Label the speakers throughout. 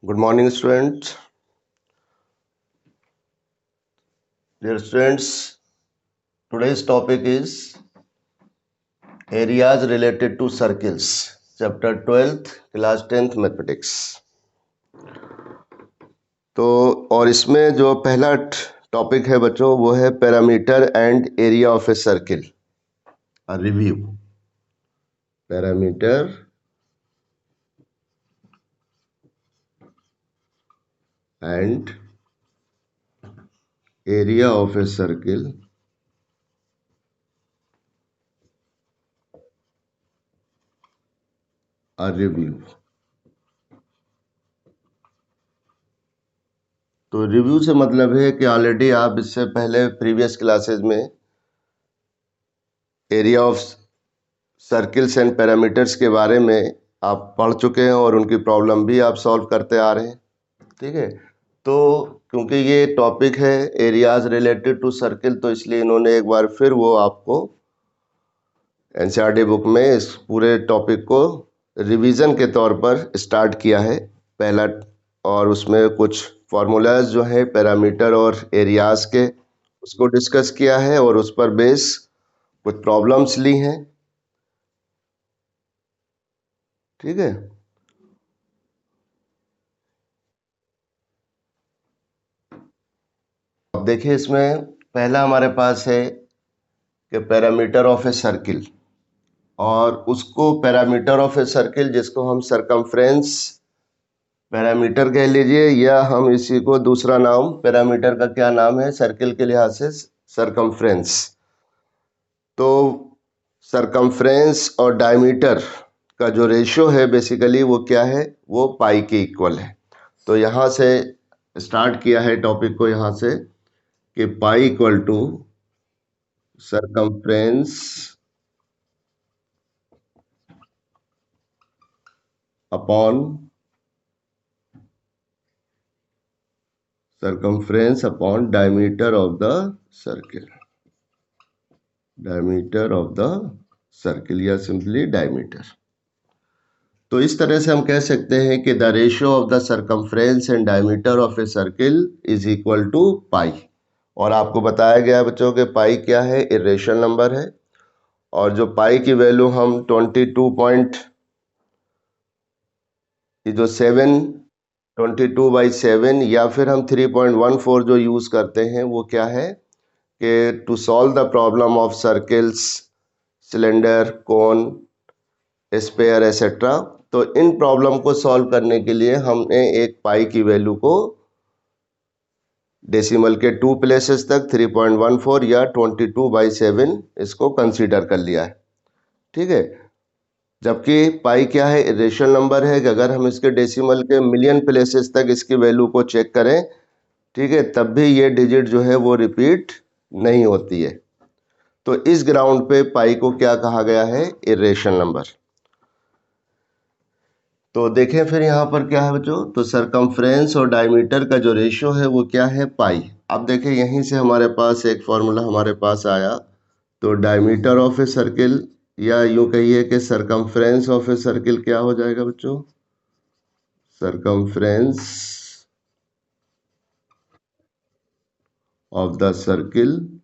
Speaker 1: Good morning, students. Dear students, today's topic is areas related to circles, chapter 12th, class 10th mathematics. तो और इसमें जो पहला topic है बच्चों वो है parameter and area of a circle, review. Parameter and area of a circle, review. तो रिव्यू से मतलब है कि ऑलरेडी आप इससे पहले प्रीवियस क्लासेस में area of circles and parameters के बारे में आप पढ़ चुके हैं और उनकी प्रॉब्लम भी आप सॉल्व करते आ रहे हैं। ठीक है, तो क्योंकि ये टॉपिक है एरियाज रिलेटेड टू सर्किल, तो इसलिए इन्होंने एक बार फिर वो आपको एनसीईआरटी बुक में इस पूरे टॉपिक को रिवीजन के तौर पर स्टार्ट किया है पहला, और उसमें कुछ फार्मूलाज जो है पैरामीटर और एरियाज के उसको डिस्कस किया है और उस पर बेस कुछ प्रॉब्लम्स ली हैं। ठीक है, अब देखिए इसमें पहला हमारे पास है कि पैरामीटर ऑफ ए सर्किल, और उसको पैरामीटर ऑफ ए सर्किल जिसको हम सरकमफ्रेंस पैरामीटर कह लीजिए, या हम इसी को दूसरा नाम पैरामीटर का क्या नाम है सर्किल के लिहाज से, सरकमफ्रेंस। तो सरकमफ्रेंस और डायमीटर का जो रेशियो है बेसिकली वो क्या है, वो पाई के इक्वल है। तो यहाँ से स्टार्ट किया है टॉपिक को यहाँ से कि pi equal to circumference upon diameter of the circle, diameter of the circle या सिंपली diameter। तो इस तरह से हम कह सकते हैं कि the ratio of the circumference and diameter of a circle is equal to pi. और आपको बताया गया बच्चों के पाई क्या है, इरेशनल नंबर है, और जो पाई की वैल्यू हम 22.7 या फिर हम 3.14 जो यूज़ करते हैं वो क्या है कि to solve the problem of circles, cylinder, cone, sphere etcetera, तो इन प्रॉब्लम को सॉल्व करने के लिए हमने एक पाई की वैल्यू को डेसिमल के 2 प्लेसेस तक 3.14 या 22/7 इसको कंसीडर कर लिया है। ठीक है, जबकि पाई क्या है, इरेशनल नंबर है कि अगर हम इसके डेसिमल के मिलियन प्लेसेस तक इसकी वैल्यू को चेक करें, ठीक है, तब भी ये डिजिट जो है वो रिपीट नहीं होती है। तो इस ग्राउंड पे पाई को क्या कहा गया है, इरेशनल नंबर। तो देखें फिर यहाँ पर क्या है बच्चों, तो सरकमफ्रेंस और डायमीटर का जो रेशियो है वो क्या है, पाई। अब देखें यहीं से हमारे पास एक फॉर्मूला हमारे पास आया, तो डायमीटर ऑफ ए सर्किल या यूं कहिए कि सरकमफ्रेंस ऑफ ए सर्किल क्या हो जाएगा बच्चों, सरकमफ्रेंस ऑफ द सर्किल,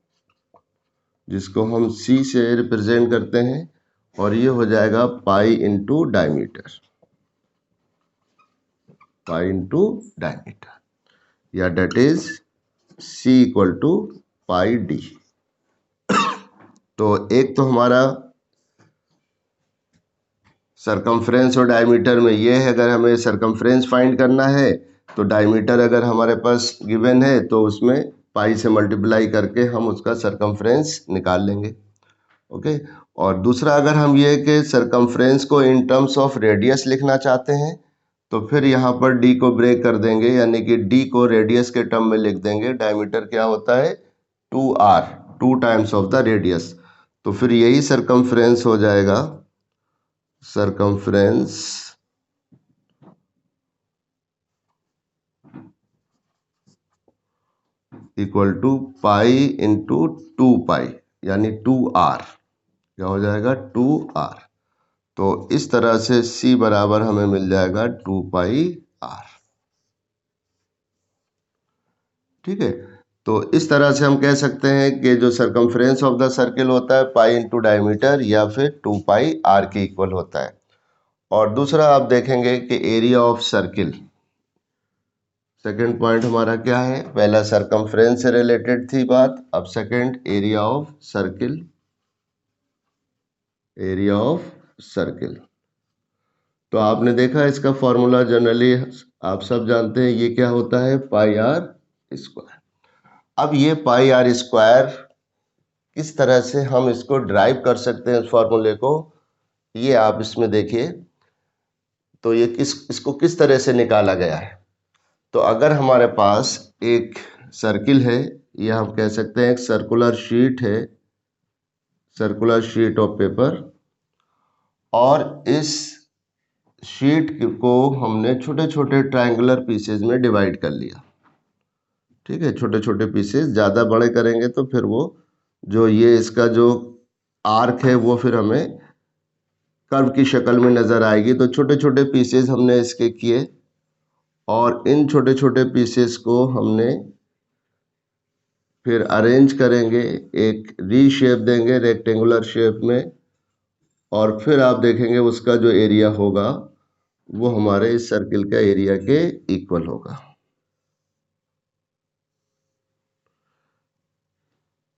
Speaker 1: जिसको हम सी से रिप्रेजेंट करते हैं, और ये हो जाएगा pi into diameter, pi into diameter, या that is C equal to pi D. तो एक तो हमारा सरकमफ्रेंस और डायमीटर में ये है, अगर हमें सरकमफ्रेंस फाइंड करना है तो डायमीटर अगर हमारे पास गिवन है तो उसमें पाई से मल्टीप्लाई करके हम उसका सरकमफ्रेंस निकाल लेंगे। ओके, और दूसरा अगर हम ये कि सरकमफ्रेंस को इन टर्म्स ऑफ रेडियस लिखना चाहते हैं तो फिर यहाँ पर डी को ब्रेक कर देंगे, यानी कि डी को रेडियस के टर्म में लिख देंगे। डायमीटर क्या होता है, 2r, 2 times of the radius, तो फिर यही सरकमफ्रेंस हो जाएगा, circumference equal to pi into 2 pi, यानी 2r, क्या हो जाएगा, 2r। तो इस तरह से c बराबर हमें मिल जाएगा 2 पाई r। ठीक है। तो इस तरह से हम कह सकते हैं कि जो सरकमफ्रेंस ऑफ द सर्किल होता है पाई इंटू डायमीटर या फिर 2 पाई r के इक्वल होता है। और दूसरा आप देखेंगे कि area of circle, second point हमारा क्या है, पहला सरकमफ्रेंस से रिलेटेड थी बात, अब second area of circle, area of circle. तो आपने देखा इसका फॉर्मूला जनरली आप सब जानते हैं, ये क्या होता है, पाई आर स्क्वायर। अब ये पाई आर स्क्वायर किस तरह से हम इसको ड्राइव कर सकते हैं इस फॉर्मूले को, ये आप इसमें देखिए। तो ये इसको किस तरह से निकाला गया है। तो अगर हमारे पास एक सर्किल है, या हम कह सकते हैं एक सर्कुलर शीट है, सर्कुलर शीट ऑफ पेपर, और इस शीट को हमने छोटे छोटे ट्रायंगुलर पीसेज में डिवाइड कर लिया। ठीक है, छोटे छोटे पीसेज, ज़्यादा बड़े करेंगे तो फिर वो जो ये इसका जो आर्क है वो फिर हमें कर्व की शक्ल में नज़र आएगी। तो छोटे छोटे पीसेज हमने इसके किए, और इन छोटे छोटे पीसेस को हमने फिर अरेंज करेंगे, एक री शेप देंगे रेक्टेंगुलर शेप में, और फिर आप देखेंगे उसका जो एरिया होगा वो हमारे इस सर्किल का एरिया के इक्वल होगा।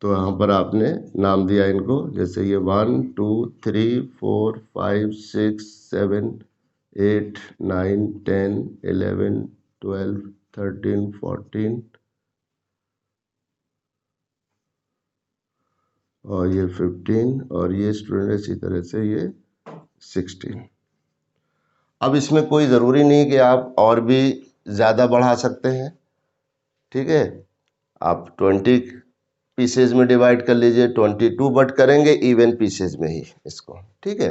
Speaker 1: तो यहाँ पर आपने नाम दिया इनको, जैसे ये 1 2 3 4 5 6 7 8 9 10 11 12 13 14 और ये 15, और ये स्टूडेंट इसी तरह से ये 16। अब इसमें कोई ज़रूरी नहीं कि आप और भी ज़्यादा बढ़ा सकते हैं। ठीक है, आप 20 पीसेज में डिवाइड कर लीजिए, 22, बट करेंगे इवन पीसेज में ही इसको। ठीक है,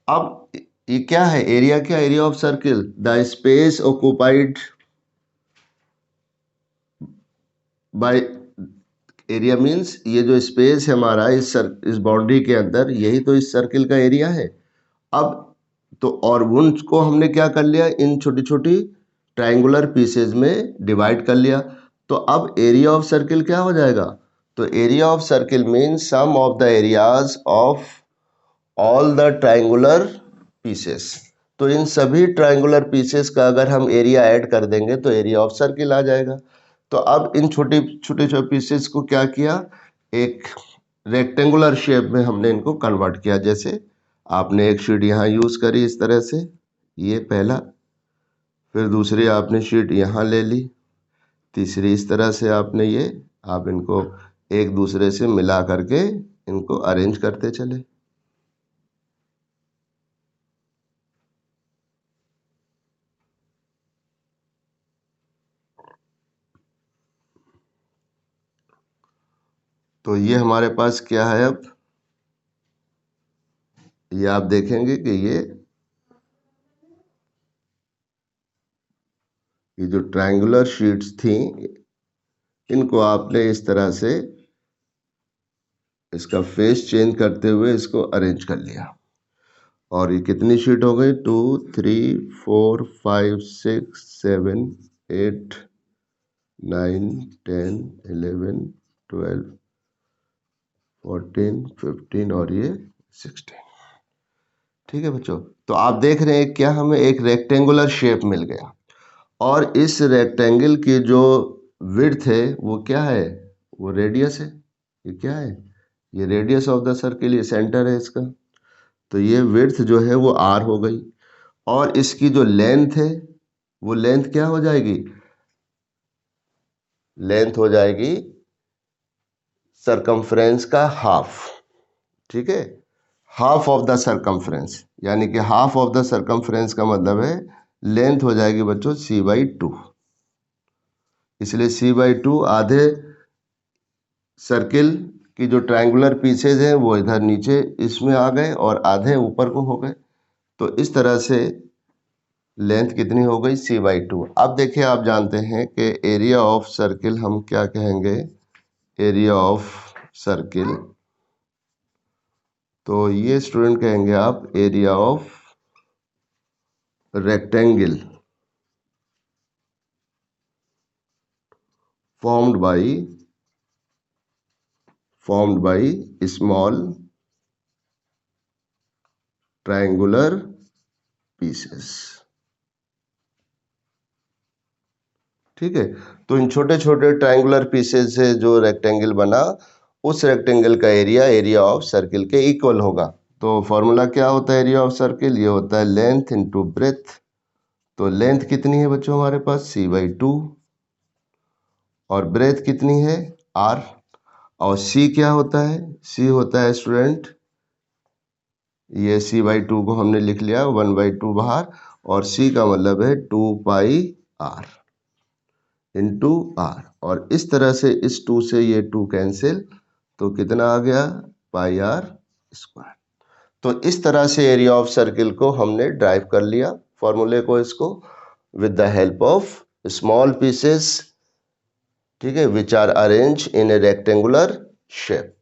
Speaker 1: अब ये क्या है, एरिया क्या, area of circle, the space occupied by, area means ये जो स्पेस है हमारा इस बाउंड्री के अंदर, यही तो इस सर्किल का एरिया है। अब तो और उनको हमने क्या कर लिया, इन छोटी छोटी ट्रायंगुलर पीसेज में डिवाइड कर लिया। तो अब एरिया ऑफ सर्किल क्या हो जाएगा, तो area of circle means sum of the areas of all the triangular pieces. तो इन सभी ट्रायंगुलर पीसेस का अगर हम एरिया ऐड कर देंगे तो एरिया ऑफ सर्किल आ जाएगा। तो अब इन छोटे छोटे पीसेस को क्या किया, एक रेक्टेंगुलर शेप में हमने इनको कन्वर्ट किया। जैसे आपने एक शीट यहाँ यूज़ करी इस तरह से, ये पहला, फिर दूसरी आपने शीट यहाँ ले ली, तीसरी इस तरह से आपने ये, आप इनको एक दूसरे से मिला करके इनको अरेंज करते चले। तो ये हमारे पास क्या है, अब ये आप देखेंगे कि ये जो ट्रायंगुलर शीट्स थी इनको आपने इस तरह से इसका फेस चेंज करते हुए इसको अरेंज कर लिया। और ये कितनी शीट हो गई, 2 3 4 5 6 7 8 9 10 11 12 14 15 और ये 16। ठीक है बच्चों, तो आप देख रहे हैं क्या, हमें एक रेक्टेंगुलर शेप मिल गया, और इस रेक्टेंगल की जो विड्थ है वो क्या है, वो रेडियस है। ये क्या है, ये रेडियस ऑफ द सर्किल, ये सेंटर है इसका। तो ये विड्थ जो है वो r हो गई, और इसकी जो लेंथ है वो लेंथ क्या हो जाएगी, लेंथ हो जाएगी सरकमफ्रेंस का हाफ। ठीक है, हाफ ऑफ द सरकमफ्रेंस, यानी कि हाफ ऑफ द सरकमफ्रेंस का मतलब है लेंथ हो जाएगी बच्चों c/2। इसलिए c/2 आधे सर्किल की जो ट्रायंगुलर पीसेज हैं वो इधर नीचे इसमें आ गए और आधे ऊपर को हो गए। तो इस तरह से लेंथ कितनी हो गई, c/2। अब देखिए, आप जानते हैं कि एरिया ऑफ सर्किल हम क्या कहेंगे, एरिया ऑफ सर्किल, तो ये स्टूडेंट कहेंगे आप area of rectangle formed by small triangular pieces। ठीक है, तो इन छोटे छोटे ट्रायंगुलर पीसेस से जो रेक्टेंगल बना, उस रेक्टेंगल का एरिया ऑफ सर्किल के इक्वल होगा। तो फॉर्मूला क्या होता है एरिया ऑफ सर्किल? ये होता है लेंथ इनटू ब्रेथ। तो लेंथ कितनी है बच्चों हमारे पास? c/2। और ब्रेथ कितनी है? r। और c क्या होता है? c होता है स्टूडेंट, ये c/2 को हमने लिख लिया 1/2 बाहर, और c का मतलब है 2πr इंटू r। और इस तरह से इस 2 से ये 2 कैंसिल, तो कितना आ गया? πr²। तो इस तरह से एरिया ऑफ सर्किल को हमने ड्राइव कर लिया फॉर्मूले को, इसको with the help of small pieces, ठीक है, which are arrange in a rectangular shape.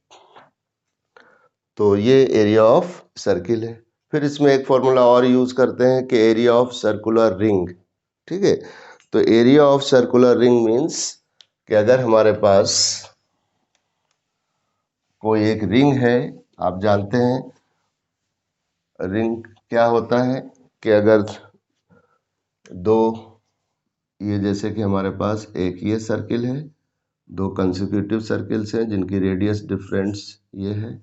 Speaker 1: तो ये एरिया ऑफ सर्किल है। फिर इसमें एक फॉर्मूला और यूज करते हैं कि एरिया ऑफ सर्कुलर रिंग। ठीक है, तो area of circular ring means कि अगर हमारे पास कोई एक रिंग है, आप जानते हैं रिंग क्या होता है कि अगर दो, ये जैसे कि हमारे पास एक ये सर्किल है, दो कंसेक्यूटिव सर्किल्स हैं जिनकी रेडियस डिफरेंस ये है,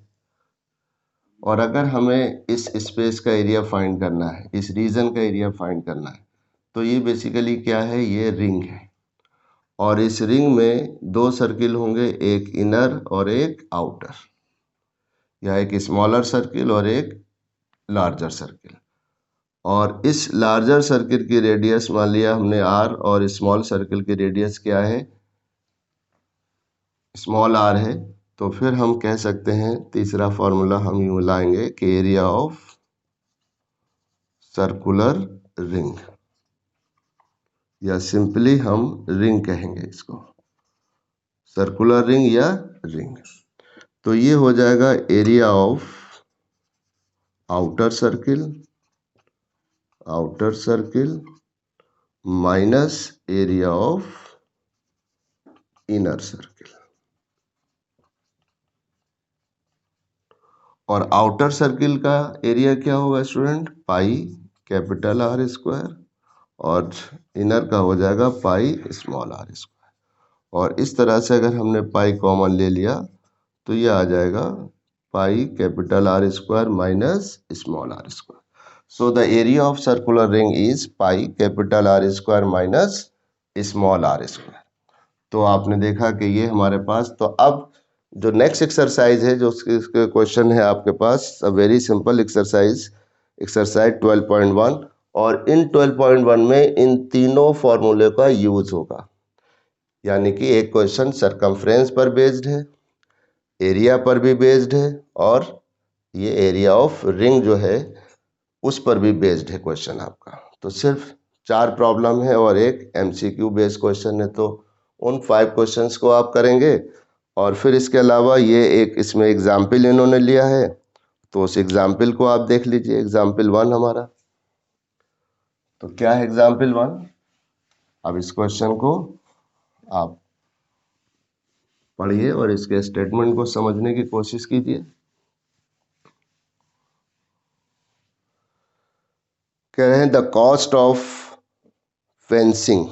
Speaker 1: और अगर हमें इस स्पेस का एरिया फाइंड करना है, इस रीजन का एरिया फाइंड करना है, तो ये बेसिकली क्या है? ये रिंग है। और इस रिंग में दो सर्किल होंगे, एक इनर और एक आउटर, या एक स्मॉलर सर्किल और एक लार्जर सर्किल। और इस लार्जर सर्किल की रेडियस मान लिया हमने r, और स्मॉल सर्किल की रेडियस क्या है? स्मॉल r है। तो फिर हम कह सकते हैं, तीसरा फॉर्मूला हम यूँ लाएंगे कि एरिया ऑफ सर्कुलर रिंग, या सिंपली हम रिंग कहेंगे इसको, सर्कुलर रिंग या रिंग। तो ये हो जाएगा area of outer circle minus area of inner circle. और आउटर सर्किल का एरिया क्या होगा student? Pi capital R square, और इनर का हो जाएगा पाई स्मॉल r स्क्वायर। और इस तरह से अगर हमने पाई कॉमन ले लिया, तो ये आ जाएगा pi capital R square minus small r square. So the area of circular ring is pi capital R square minus small r square. तो आपने देखा कि ये हमारे पास, तो अब जो नेक्स्ट एक्सरसाइज है, जो इसके क्वेश्चन है आपके पास, अ वेरी सिंपल एक्सरसाइज 12.1। और इन 12.1 में इन तीनों फॉर्मूले का यूज होगा, यानी कि एक क्वेश्चन सरकमफ्रेंस पर बेस्ड है, एरिया पर भी बेस्ड है, और ये एरिया ऑफ रिंग जो है उस पर भी बेस्ड है क्वेश्चन आपका। तो सिर्फ 4 प्रॉब्लम है और एक MCQ बेस्ड क्वेश्चन है। तो उन 5 क्वेश्चंस को आप करेंगे, और फिर इसके अलावा ये एक इसमें एग्जाम्पल इन्होंने लिया है, तो उस एग्जाम्पल को आप देख लीजिए। एग्जाम्पल 1 हमारा, तो क्या है एग्जाम्पल 1? अब इस क्वेश्चन को आप पढ़िए और इसके स्टेटमेंट को समझने की कोशिश कीजिए। कह रहे हैं the cost of fencing,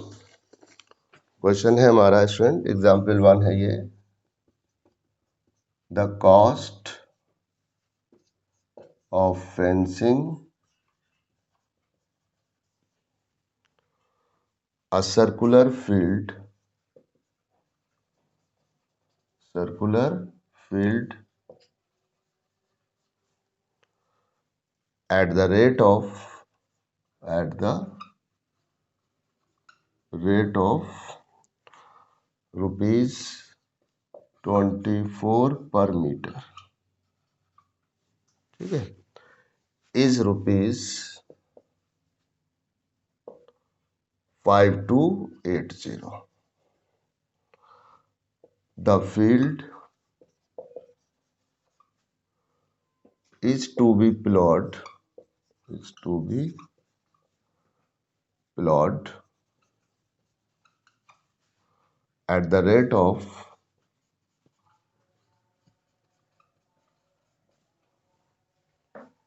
Speaker 1: question है हमारा स्टूडेंट, एग्जाम्पल 1 है ये। The cost of fencing a circular field at the rate of rupees 24 per meter, ठीक है, is rupees 5280। The field is to be plowed at the rate of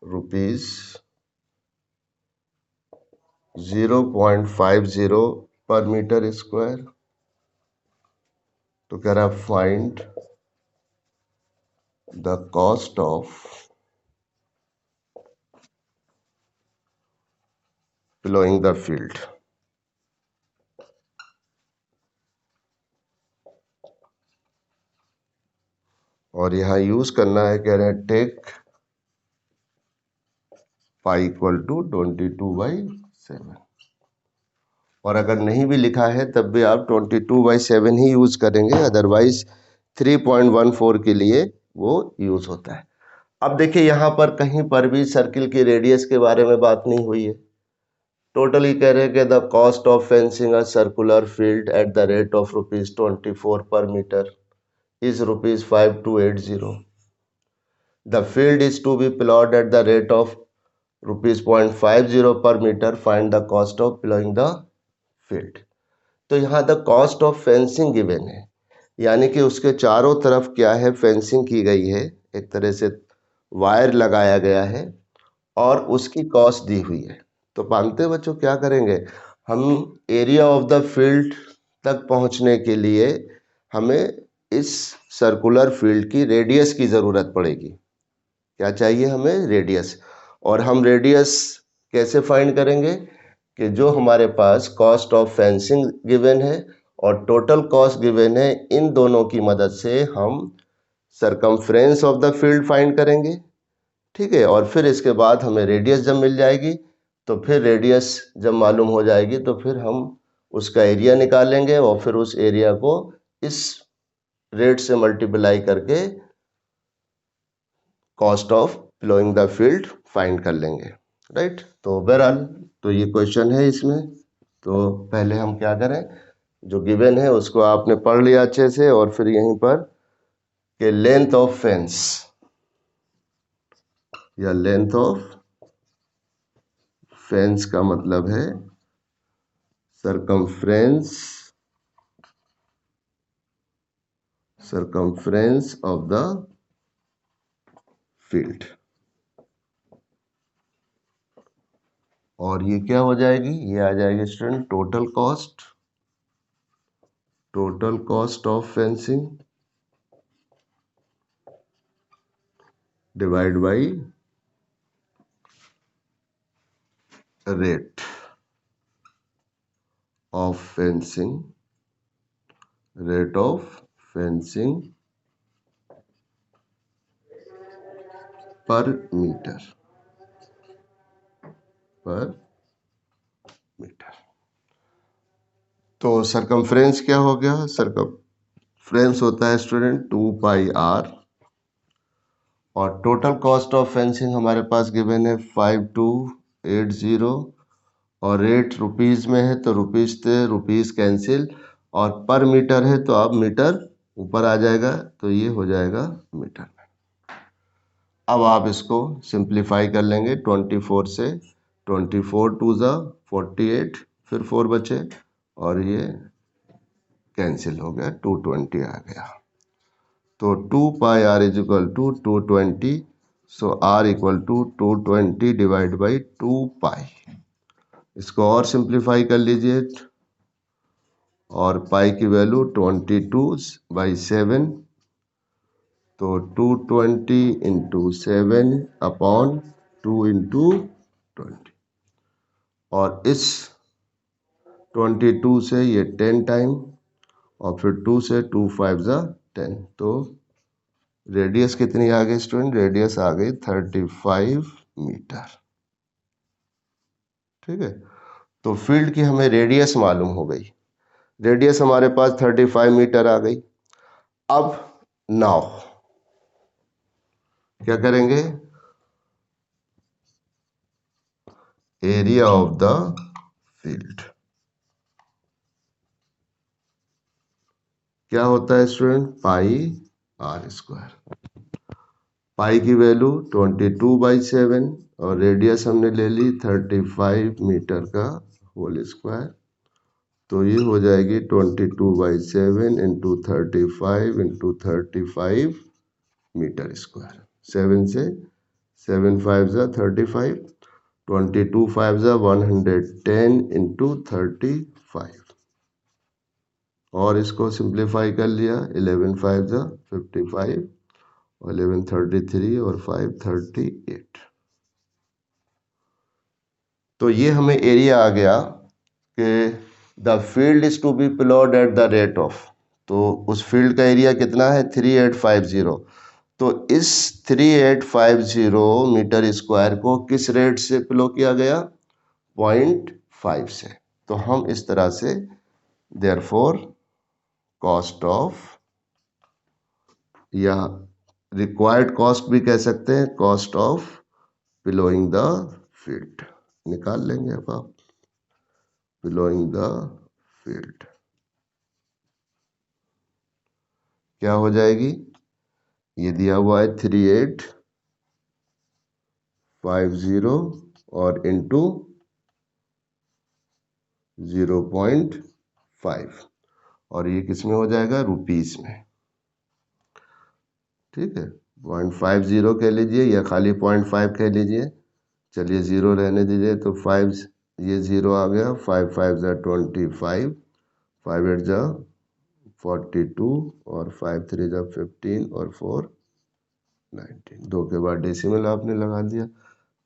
Speaker 1: rupees 0.50 per meter square. तो कह रहा find the cost of ploughing the field. और यहाँ use करना है, कह रहे हैं टेक पाई इक्वल टू 22/7। और अगर नहीं भी लिखा है तब भी आप 22/7 ही यूज करेंगे, अदरवाइज 3.14 के लिए वो यूज होता है। अब देखिए यहाँ पर कहीं पर भी सर्किल की रेडियस के बारे में बात नहीं हुई है। टोटली कह रहे हैं कि the cost of fencing a circular field at the rate of ₹24 पर metre is ₹5280. The field is to be plowed at the rate of ₹0.50 per meter. Find the cost of plowing the field. तो यहाँ the cost of fencing given है, यानी कि उसके चारों तरफ क्या है, फेंसिंग की गई है, एक तरह से वायर लगाया गया है और उसकी कॉस्ट दी हुई है। तो मानते बच्चों क्या करेंगे, हम एरिया ऑफ द फील्ड तक पहुंचने के लिए हमें इस सर्कुलर फील्ड की रेडियस की ज़रूरत पड़ेगी। क्या चाहिए हमें, रेडियस। और हम रेडियस कैसे फाइंड करेंगे कि जो हमारे पास कॉस्ट ऑफ फेंसिंग गिवन है और टोटल कॉस्ट गिवन है, इन दोनों की मदद से हम circumference of the field find करेंगे। ठीक है, और फिर इसके बाद हमें रेडियस जब मिल जाएगी तो फिर रेडियस जब मालूम हो जाएगी तो फिर हम उसका एरिया निकालेंगे और फिर उस एरिया को इस रेट से मल्टीप्लाई करके cost of ploughing the field find कर लेंगे। राइट, तो बहरहाल तो ये क्वेश्चन है इसमें। तो पहले हम क्या करें, जो गिवन है उसको आपने पढ़ लिया अच्छे से, और फिर यहीं पर के लेंथ ऑफ फेंस या लेंथ ऑफ फेंस का मतलब है सरकमफ्रेंस ऑफ द फील्ड। और ये क्या हो जाएगी, ये आ जाएगी student total cost of fencing divide by rate of fencing पर मीटर। तो सरकमफ्रेंस क्या हो गया, सरकमफ्रेंस होता है स्टूडेंट 2πr, और टोटल कॉस्ट ऑफ फेंसिंग हमारे पास गिवन है 5280, और रेट रुपीज़ में है तो रुपीज़ से रुपीज़ कैंसिल, और पर मीटर है तो अब मीटर ऊपर आ जाएगा, तो ये हो जाएगा मीटर में। अब आप इसको सिंप्लीफाई कर लेंगे 24 से, 24 2 ज़ा 48, फिर 4 बचे और ये कैंसिल हो गया, 220 आ गया। तो 2πr is equal to 220, so r equal to 220 divide by 2π। इसको और सिंप्लीफाई कर लीजिए, और पाई की वैल्यू 22/7, तो 220 इंटू 7 अपॉन 2 इंटू 20, और इस 22 से ये 10 टाइम, और फिर 2 से 2 5 ज़ा 10, तो रेडियस कितनी आ गई स्टूडेंट, रेडियस आ गई 35 मीटर। ठीक है, तो फील्ड की हमें रेडियस मालूम हो गई, रेडियस हमारे पास 35 मीटर आ गई। अब नाउ क्या करेंगे, एरिया ऑफ द फील्ड क्या होता है स्टूडेंट, πr²। पाई की वैल्यू 22/7 और रेडियस हमने ले ली 35 मीटर का होल स्क्वायर, तो ये हो जाएगी 22/7 इंटू 35 इंटू 35 मीटर स्क्वायर। 7 से 7 5 ज़ा 35, 22 5 ज़ा 110 इंटू 35, और इसको सिंप्लीफाई कर लिया। 11 5 ज़ा 55, 11 33 और 5 38। तो ये हमें एरिया आ गया कि the field is to be ploughed at the rate of, तो उस फील्ड का एरिया कितना है 3850। तो इस 3850 मीटर स्क्वायर को किस रेट से प्लो किया गया, 0.5 से। तो हम इस तरह से देयरफॉर कॉस्ट ऑफ, या रिक्वायर्ड कॉस्ट भी कह सकते हैं, cost of ploughing the field निकाल लेंगे अब आप। प्लोइंग द फील्ड क्या हो जाएगी, ये दिया हुआ है 3850 और इंटू 0.5, और ये किस में हो जाएगा, रुपीस में। ठीक है, 0.50 कह लीजिए या खाली 0.5 कह लीजिए, चलिए 0 रहने दीजिए। तो 5, ये 0 आ गया, 5 5 ज़ा 25, 5 8 ज़ा 42 और 5 3 ज़ा 15 और 4 19, 2 के बाद डेसिमल आपने लगा दिया,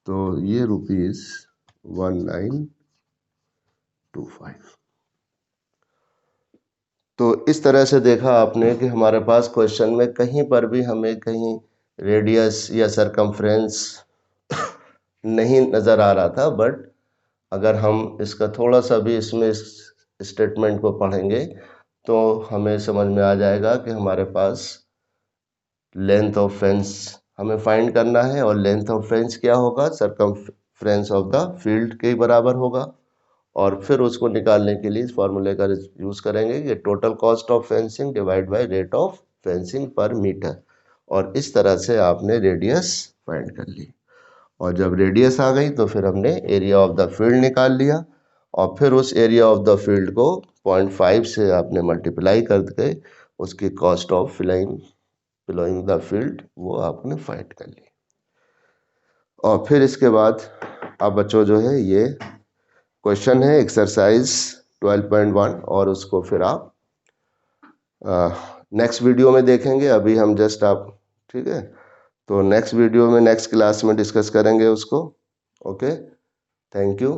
Speaker 1: तो ये रुपीस 1925। तो इस तरह से देखा आपने कि हमारे पास क्वेश्चन में कहीं पर भी हमें कहीं रेडियस या सरकमफ्रेंस नहीं नज़र आ रहा था, बट अगर हम इसका थोड़ा सा भी इसमें इस स्टेटमेंट को पढ़ेंगे तो हमें समझ में आ जाएगा कि हमारे पास लेंथ ऑफ फेंस हमें फाइंड करना है, और लेंथ ऑफ फेंस क्या होगा, सरकमफ्रेंस ऑफ द फील्ड के बराबर होगा। और फिर उसको निकालने के लिए इस फॉर्मूले का यूज़ करेंगे कि total cost of fencing divide by rate of fencing पर मीटर, और इस तरह से आपने रेडियस फाइंड कर ली। और जब रेडियस आ गई तो फिर हमने एरिया ऑफ द फील्ड निकाल लिया, और फिर उस एरिया ऑफ द फील्ड को 0.5 से आपने मल्टीप्लाई करके उसकी cost of ploughing the field वो आपने फाइंड कर ली। और फिर इसके बाद अब बच्चों जो है ये क्वेश्चन है एक्सरसाइज 12.1, और उसको फिर आप नेक्स्ट वीडियो में देखेंगे। अभी हम जस्ट आप, ठीक है, तो नेक्स्ट वीडियो में नेक्स्ट क्लास में डिस्कस करेंगे उसको। Okay, thank you.